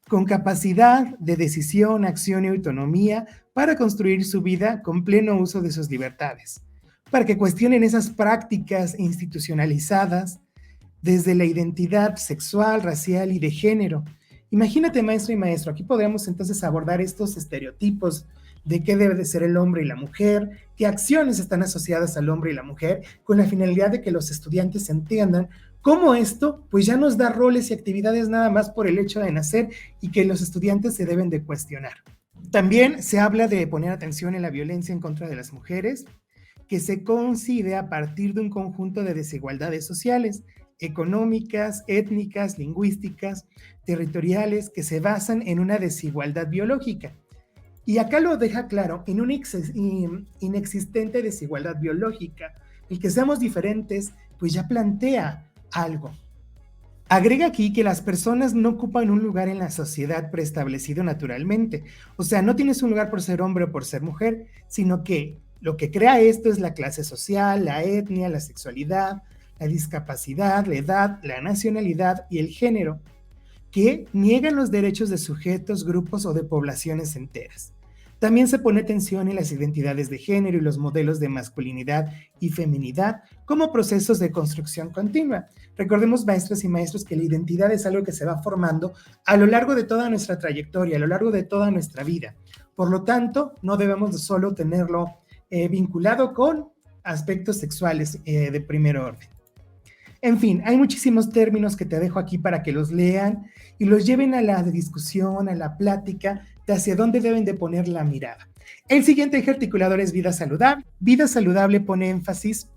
con capacidad de decisión, acción y autonomía para construir su vida con pleno uso de sus libertades, para que cuestionen esas prácticas institucionalizadas desde la identidad sexual, racial y de género. Imagínate, maestro y maestro, aquí podríamos entonces abordar estos estereotipos de qué debe de ser el hombre y la mujer, qué acciones están asociadas al hombre y la mujer, con la finalidad de que los estudiantes entiendan cómo esto pues ya nos da roles y actividades nada más por el hecho de nacer y que los estudiantes se deben de cuestionar. También se habla de poner atención en la violencia en contra de las mujeres, que se concibe a partir de un conjunto de desigualdades sociales, económicas, étnicas, lingüísticas, territoriales, que se basan en una desigualdad biológica. Y acá lo deja claro, en una inexistente desigualdad biológica. El que seamos diferentes, pues ya plantea algo. Agrega aquí que las personas no ocupan un lugar en la sociedad preestablecido naturalmente. O sea, no tienes un lugar por ser hombre o por ser mujer, sino que lo que crea esto es la clase social, la etnia, la sexualidad, la discapacidad, la edad, la nacionalidad y el género, que niegan los derechos de sujetos, grupos o de poblaciones enteras. También se pone atención en las identidades de género y los modelos de masculinidad y feminidad como procesos de construcción continua. Recordemos, maestras y maestros, que la identidad es algo que se va formando a lo largo de toda nuestra trayectoria, a lo largo de toda nuestra vida. Por lo tanto, no debemos de solo tenerlo vinculado con aspectos sexuales de primer orden. En fin, hay muchísimos términos que te dejo aquí para que los lean y los lleven a la discusión, a la plática de hacia dónde deben de poner la mirada. El siguiente eje articulador es vida saludable. Vida saludable pone énfasis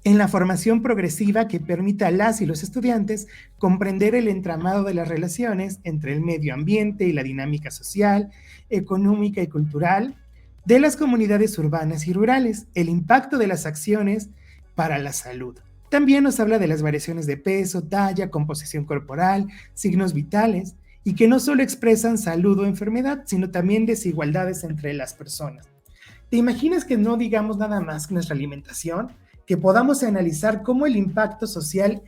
en la formación progresiva que permita a las y los estudiantes comprender el entramado de las relaciones entre el medio ambiente y la dinámica social, económica y cultural de las comunidades urbanas y rurales, el impacto de las acciones para la salud. También nos habla de las variaciones de peso, talla, composición corporal, signos vitales, y que no solo expresan salud o enfermedad, sino también desigualdades entre las personas. ¿Te imaginas que no digamos nada más que nuestra alimentación? Que podamos analizar cómo el impacto social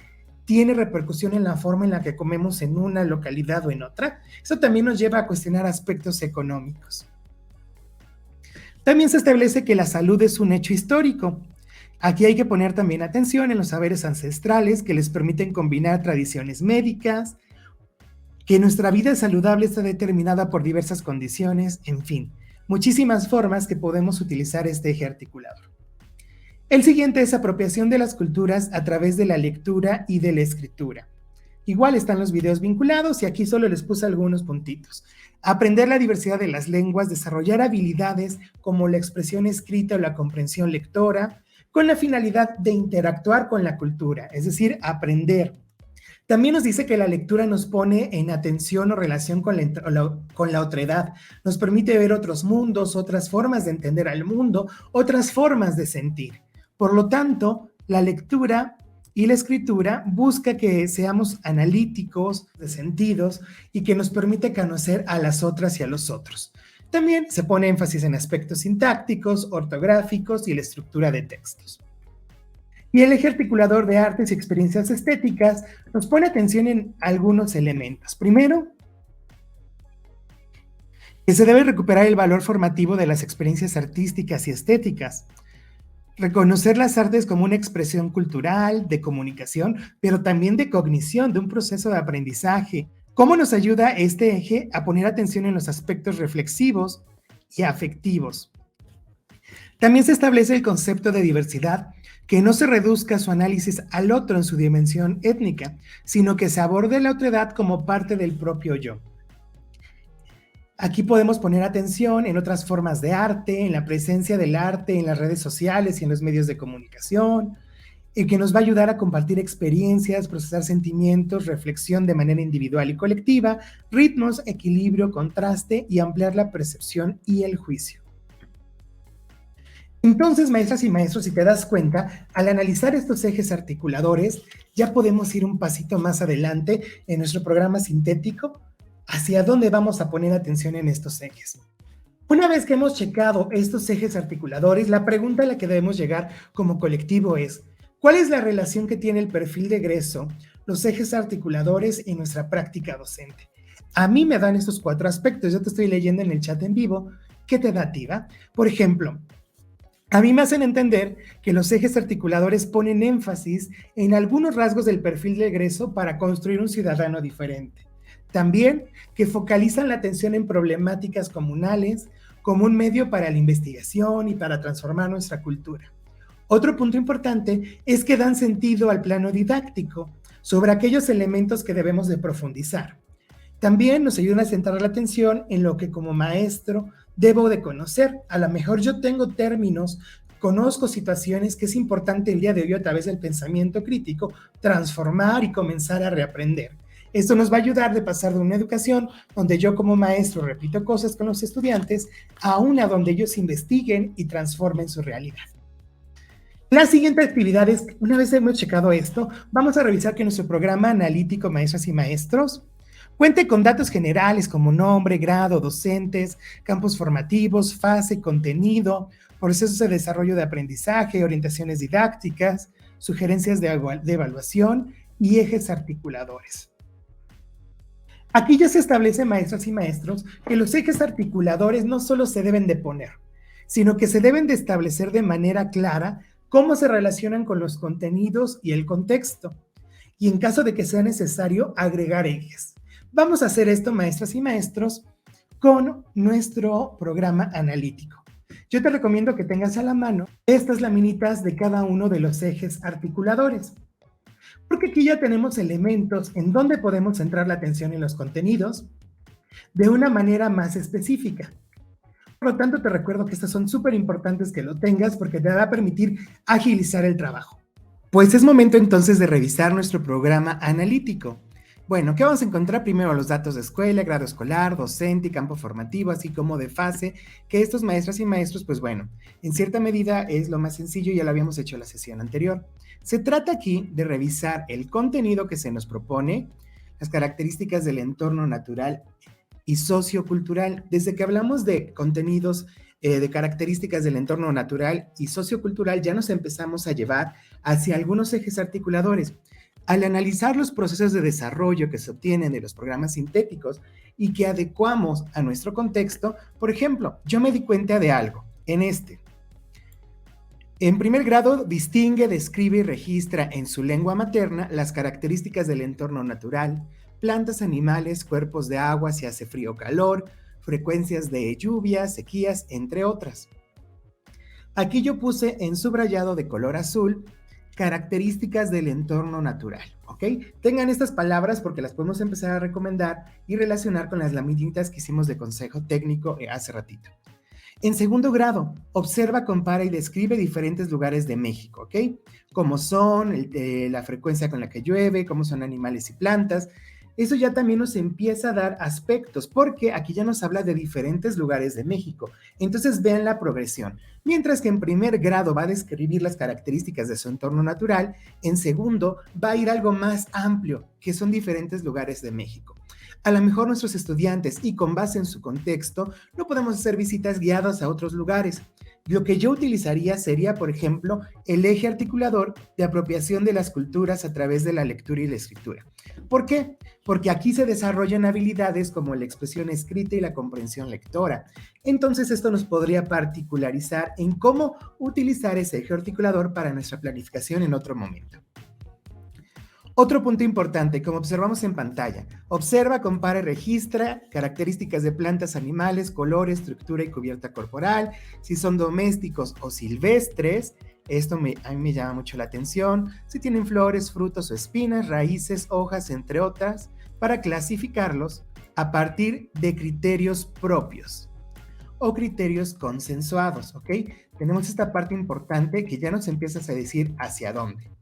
tiene repercusión en la forma en la que comemos en una localidad o en otra. Eso también nos lleva a cuestionar aspectos económicos. También se establece que la salud es un hecho histórico. Aquí hay que poner también atención en los saberes ancestrales que les permiten combinar tradiciones médicas, que nuestra vida saludable está determinada por diversas condiciones, en fin, muchísimas formas que podemos utilizar este eje articulador. El siguiente es apropiación de las culturas a través de la lectura y de la escritura. Igual están los videos vinculados y aquí solo les puse algunos puntitos. Aprender la diversidad de las lenguas, desarrollar habilidades como la expresión escrita o la comprensión lectora, con la finalidad de interactuar con la cultura, es decir, aprender. También nos dice que la lectura nos pone en atención o relación con la otredad, nos permite ver otros mundos, otras formas de entender al mundo, otras formas de sentir. Por lo tanto, la lectura y la escritura busca que seamos analíticos de sentidos y que nos permite conocer a las otras y a los otros. También se pone énfasis en aspectos sintácticos, ortográficos y la estructura de textos. Y el eje articulador de artes y experiencias estéticas nos pone atención en algunos elementos. Primero, que se debe recuperar el valor formativo de las experiencias artísticas y estéticas. Reconocer las artes como una expresión cultural, de comunicación, pero también de cognición, de un proceso de aprendizaje. ¿Cómo nos ayuda este eje a poner atención en los aspectos reflexivos y afectivos? También se establece el concepto de diversidad, que no se reduzca su análisis al otro en su dimensión étnica, sino que se aborde la otredad como parte del propio yo. Aquí podemos poner atención en otras formas de arte, en la presencia del arte en las redes sociales y en los medios de comunicación, que nos va a ayudar a compartir experiencias, procesar sentimientos, reflexión de manera individual y colectiva, ritmos, equilibrio, contraste y ampliar la percepción y el juicio. Entonces, maestras y maestros, si te das cuenta, al analizar estos ejes articuladores, ya podemos ir un pasito más adelante en nuestro programa sintético, hacia dónde vamos a poner atención en estos ejes. Una vez que hemos checado estos ejes articuladores, la pregunta a la que debemos llegar como colectivo es, ¿cuál es la relación que tiene el perfil de egreso, los ejes articuladores y nuestra práctica docente? A mí me dan estos 4 aspectos, yo te estoy leyendo en el chat en vivo. ¿Qué te da, Tiva? Por ejemplo, a mí me hacen entender que los ejes articuladores ponen énfasis en algunos rasgos del perfil de egreso para construir un ciudadano diferente. También que focalizan la atención en problemáticas comunales como un medio para la investigación y para transformar nuestra cultura. Otro punto importante es que dan sentido al plano didáctico sobre aquellos elementos que debemos de profundizar. También nos ayudan a centrar la atención en lo que como maestro debo de conocer. A lo mejor yo tengo términos, conozco situaciones que es importante el día de hoy a través del pensamiento crítico transformar y comenzar a reaprender. Esto nos va a ayudar de pasar de una educación donde yo como maestro repito cosas con los estudiantes a una donde ellos investiguen y transformen su realidad. La siguiente actividad es, una vez hemos checado esto, vamos a revisar que nuestro programa analítico Maestras y Maestros cuente con datos generales como nombre, grado, docentes, campos formativos, fase, contenido, procesos de desarrollo de aprendizaje, orientaciones didácticas, sugerencias de evaluación y ejes articuladores. Aquí ya se establece, maestras y maestros, que los ejes articuladores no solo se deben de poner, sino que se deben de establecer de manera clara cómo se relacionan con los contenidos y el contexto, y en caso de que sea necesario, agregar ejes. Vamos a hacer esto, maestras y maestros, con nuestro programa analítico. Yo te recomiendo que tengas a la mano estas laminitas de cada uno de los ejes articuladores, porque aquí ya tenemos elementos en donde podemos centrar la atención en los contenidos de una manera más específica. Por lo tanto, te recuerdo que estos son súper importantes que lo tengas porque te va a permitir agilizar el trabajo. Pues es momento entonces de revisar nuestro programa analítico. Bueno, ¿qué vamos a encontrar? Primero los datos de escuela, grado escolar, docente y campo formativo, así como de fase, que estos maestras y maestros, pues bueno, en cierta medida es lo más sencillo, ya lo habíamos hecho en la sesión anterior. Se trata aquí de revisar el contenido que se nos propone, las características del entorno natural y sociocultural. Desde que hablamos de contenidos de características del entorno natural y sociocultural, ya nos empezamos a llevar hacia algunos ejes articuladores. Al analizar los procesos de desarrollo que se obtienen de los programas sintéticos y que adecuamos a nuestro contexto, por ejemplo, yo me di cuenta de algo en este. En primer grado, distingue, describe y registra en su lengua materna las características del entorno natural, plantas, animales, cuerpos de agua, si hace frío o calor, frecuencias de lluvias, sequías, entre otras. Aquí yo puse en subrayado de color azul características del entorno natural, ¿ok? Tengan estas palabras porque las podemos empezar a recomendar y relacionar con las laminitas que hicimos de consejo técnico hace ratito. En segundo grado, observa, compara y describe diferentes lugares de México, ¿ok? Cómo son, la frecuencia con la que llueve, cómo son animales y plantas. Eso ya también nos empieza a dar aspectos, porque aquí ya nos habla de diferentes lugares de México. Entonces vean la progresión. Mientras que en primer grado va a describir las características de su entorno natural, en segundo va a ir algo más amplio, que son diferentes lugares de México. A lo mejor nuestros estudiantes, y con base en su contexto, no podemos hacer visitas guiadas a otros lugares. Lo que yo utilizaría sería, por ejemplo, el eje articulador de apropiación de las culturas a través de la lectura y la escritura. ¿Por qué? Porque aquí se desarrollan habilidades como la expresión escrita y la comprensión lectora. Entonces, esto nos podría particularizar en cómo utilizar ese eje articulador para nuestra planificación en otro momento. Otro punto importante, como observamos en pantalla, observa, compara y registra características de plantas, animales, color, estructura y cubierta corporal, si son domésticos o silvestres. Esto a mí me llama mucho la atención, si tienen flores, frutos o espinas, raíces, hojas, entre otras, para clasificarlos a partir de criterios propios o criterios consensuados, ¿ok? Tenemos esta parte importante que ya nos empiezas a decir hacia dónde.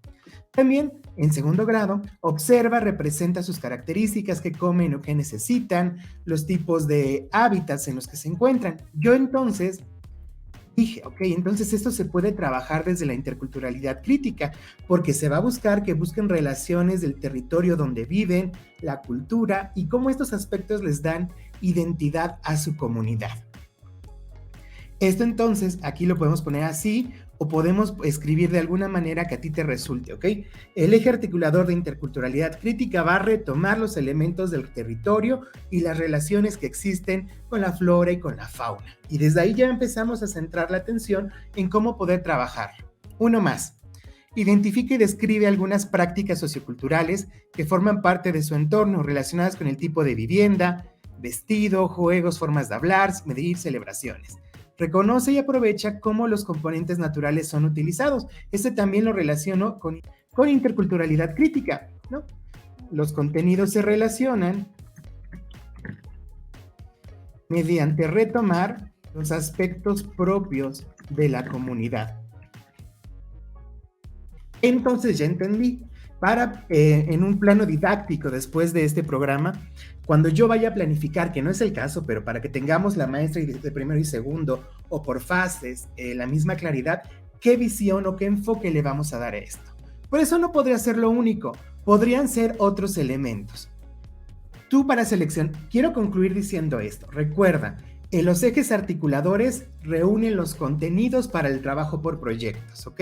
También, en segundo grado, observa, representa sus características, qué comen o qué necesitan, los tipos de hábitats en los que se encuentran. Yo entonces dije, ok, entonces esto se puede trabajar desde la interculturalidad crítica, porque se va a buscar que busquen relaciones del territorio donde viven, la cultura y cómo estos aspectos les dan identidad a su comunidad. Esto entonces, aquí lo podemos poner así, o podemos escribir de alguna manera que a ti te resulte, ¿ok? El eje articulador de interculturalidad crítica va a retomar los elementos del territorio y las relaciones que existen con la flora y con la fauna. Y desde ahí ya empezamos a centrar la atención en cómo poder trabajar. Uno más. Identifica y describe algunas prácticas socioculturales que forman parte de su entorno relacionadas con el tipo de vivienda, vestido, juegos, formas de hablar, medir, celebraciones. Reconoce y aprovecha cómo los componentes naturales son utilizados. Este también lo relaciono con interculturalidad crítica, ¿no? Los contenidos se relacionan mediante retomar los aspectos propios de la comunidad. Entonces ya entendí. En un plano didáctico después de este programa, cuando yo vaya a planificar, que no es el caso, pero para que tengamos la maestra de primero y segundo o por fases, la misma claridad, qué visión o qué enfoque le vamos a dar a esto. Por eso no podría ser lo único, podrían ser otros elementos. Tú para selección, quiero concluir diciendo esto, recuerda, los ejes articuladores reúnen los contenidos para el trabajo por proyectos, ¿ok?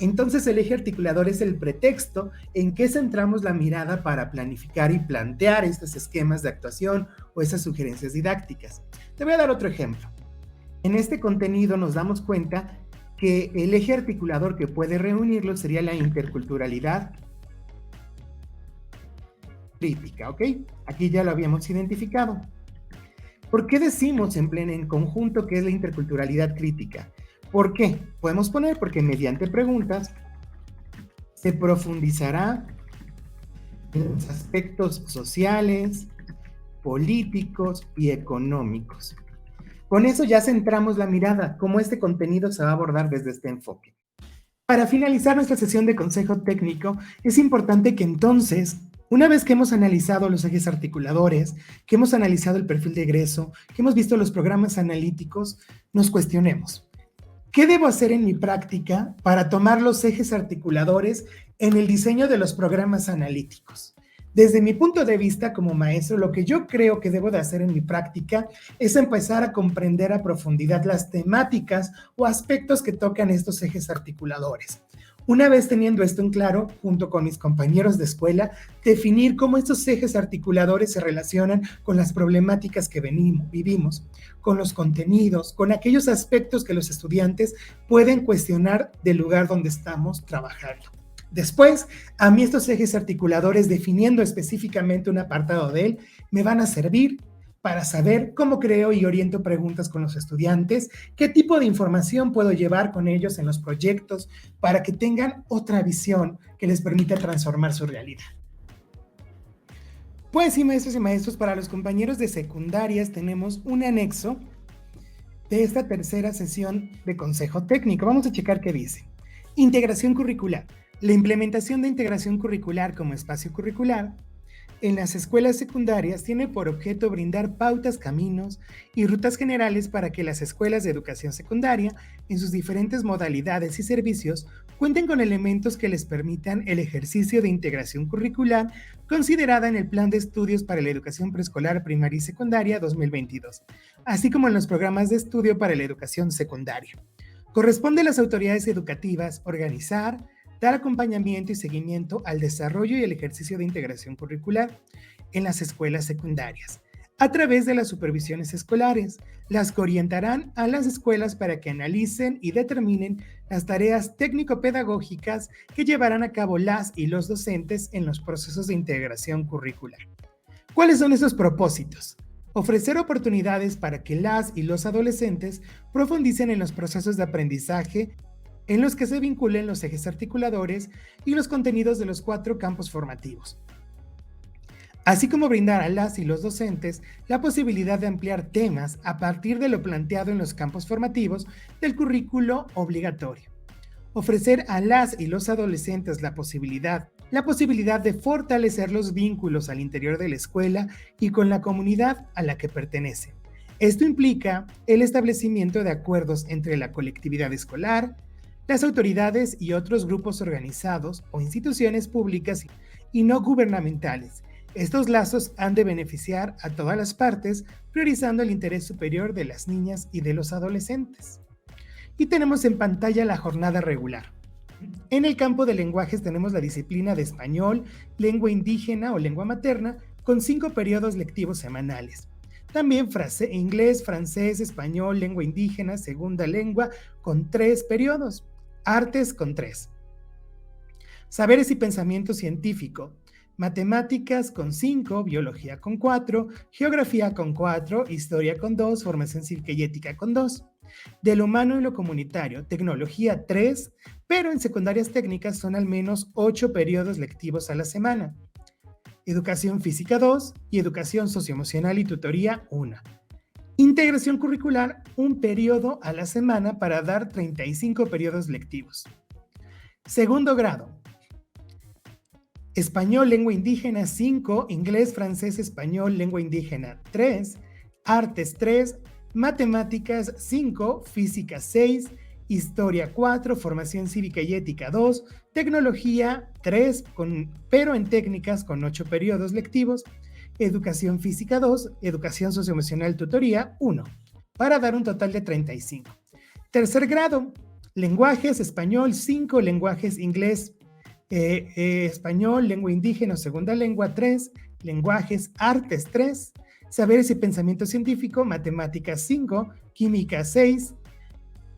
Entonces el eje articulador es el pretexto en que centramos la mirada para planificar y plantear estos esquemas de actuación o esas sugerencias didácticas. Te voy a dar otro ejemplo. En este contenido nos damos cuenta que el eje articulador que puede reunirlo sería la interculturalidad crítica, ¿ok? Aquí ya lo habíamos identificado. ¿Por qué decimos en conjunto que es la interculturalidad crítica? ¿Por qué? Podemos poner porque mediante preguntas se profundizará en los aspectos sociales, políticos y económicos. Con eso ya centramos la mirada, cómo este contenido se va a abordar desde este enfoque. Para finalizar nuestra sesión de consejo técnico, es importante que entonces, una vez que hemos analizado los ejes articuladores, que hemos analizado el perfil de egreso, que hemos visto los programas analíticos, nos cuestionemos. ¿Qué debo hacer en mi práctica para tomar los ejes articuladores en el diseño de los programas analíticos? Desde mi punto de vista como maestro, lo que yo creo que debo de hacer en mi práctica es empezar a comprender a profundidad las temáticas o aspectos que tocan estos ejes articuladores. Una vez teniendo esto en claro, junto con mis compañeros de escuela, definir cómo estos ejes articuladores se relacionan con las problemáticas que vivimos, con los contenidos, con aquellos aspectos que los estudiantes pueden cuestionar del lugar donde estamos trabajando. Después, a mí estos ejes articuladores, definiendo específicamente un apartado de él, me van a servir para saber cómo creo y oriento preguntas con los estudiantes, qué tipo de información puedo llevar con ellos en los proyectos para que tengan otra visión que les permita transformar su realidad. Pues sí, maestros y maestros, para los compañeros de secundarias tenemos un anexo de esta tercera sesión de consejo técnico. Vamos a checar qué dice. Integración curricular. La implementación de integración curricular como espacio curricular en las escuelas secundarias tiene por objeto brindar pautas, caminos y rutas generales para que las escuelas de educación secundaria, en sus diferentes modalidades y servicios, cuenten con elementos que les permitan el ejercicio de integración curricular considerada en el Plan de Estudios para la Educación Preescolar, Primaria y Secundaria 2022, así como en los programas de estudio para la educación secundaria. Corresponde a las autoridades educativas organizar, dar acompañamiento y seguimiento al desarrollo y el ejercicio de integración curricular en las escuelas secundarias, a través de las supervisiones escolares, las que orientarán a las escuelas para que analicen y determinen las tareas técnico-pedagógicas que llevarán a cabo las y los docentes en los procesos de integración curricular. ¿Cuáles son esos propósitos? Ofrecer oportunidades para que las y los adolescentes profundicen en los procesos de aprendizaje en los que se vinculen los ejes articuladores y los contenidos de los 4 campos formativos, así como brindar a las y los docentes la posibilidad de ampliar temas a partir de lo planteado en los campos formativos del currículo obligatorio. Ofrecer a las y los adolescentes la posibilidad de fortalecer los vínculos al interior de la escuela y con la comunidad a la que pertenecen. Esto implica el establecimiento de acuerdos entre la colectividad escolar, las autoridades y otros grupos organizados o instituciones públicas y no gubernamentales. Estos lazos han de beneficiar a todas las partes, priorizando el interés superior de las niñas y de los adolescentes. Y tenemos en pantalla la jornada regular. En el campo de lenguajes tenemos la disciplina de español, lengua indígena o lengua materna, con 5 periodos lectivos semanales. También inglés, francés, español, lengua indígena, segunda lengua, con 3 periodos. Artes con 3. Saberes y pensamiento científico. Matemáticas con 5, biología con 4, geografía con 4, historia con 2, formación cívica y ética con 2. De lo humano y lo comunitario, tecnología 3, pero en secundarias técnicas son al menos 8 periodos lectivos a la semana. Educación física 2 y educación socioemocional y tutoría 1. Integración curricular, 1 periodo a la semana para dar 35 periodos lectivos. Segundo grado. Español, lengua indígena 5, inglés, francés, español, lengua indígena 3, artes 3, matemáticas 5, física 6, historia 4, formación cívica y ética 2, tecnología 3, pero en técnicas con 8 periodos lectivos, educación física 2, educación socioemocional tutoría 1, para dar un total de 35. Tercer grado, lenguajes, español 5, lenguajes inglés, español, lengua indígena o segunda lengua 3, lenguajes, artes 3, saberes y pensamiento científico, matemáticas 5, química 6,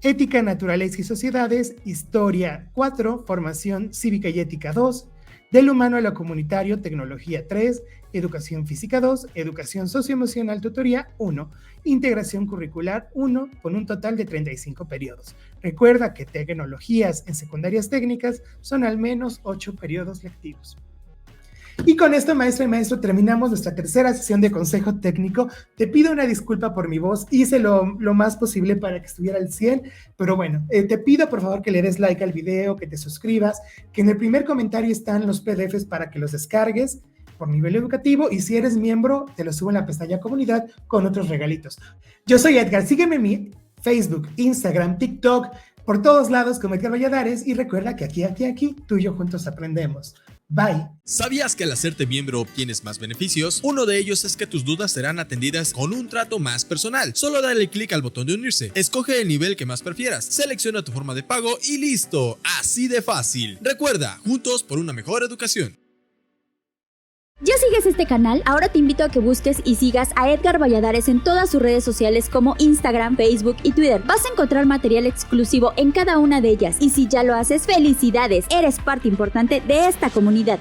ética, naturaleza y sociedades, historia 4, formación cívica y ética 2, del humano a lo comunitario, tecnología 3, educación física 2, educación socioemocional tutoría 1, integración curricular 1, con un total de 35 periodos. Recuerda que tecnologías en secundarias técnicas son al menos 8 periodos lectivos. Y con esto, maestra y maestro, terminamos nuestra tercera sesión de consejo técnico. Te pido una disculpa por mi voz, hice lo más posible para que estuviera al 100, pero bueno, te pido por favor que le des like al video, que te suscribas, que en el primer comentario están los PDFs para que los descargues por nivel educativo, y si eres miembro, te lo subo en la pestaña comunidad con otros regalitos. Yo soy Edgar, sígueme en mi Facebook, Instagram, TikTok, por todos lados como Edgar Valladares, y recuerda que aquí, tú y yo juntos aprendemos. Bye.
¿Sabías que al hacerte miembro obtienes más beneficios? Uno de ellos es que tus dudas serán atendidas con un trato más personal. Solo dale clic al botón de unirse, escoge el nivel que más prefieras, selecciona tu forma de pago y listo. Así de fácil. Recuerda, juntos por una mejor educación.
¿Ya sigues este canal? Ahora te invito a que busques y sigas a Edgar Valladares en todas sus redes sociales como Instagram, Facebook y Twitter. Vas a encontrar material exclusivo en cada una de ellas y si ya lo haces, ¡felicidades! Eres parte importante de esta comunidad.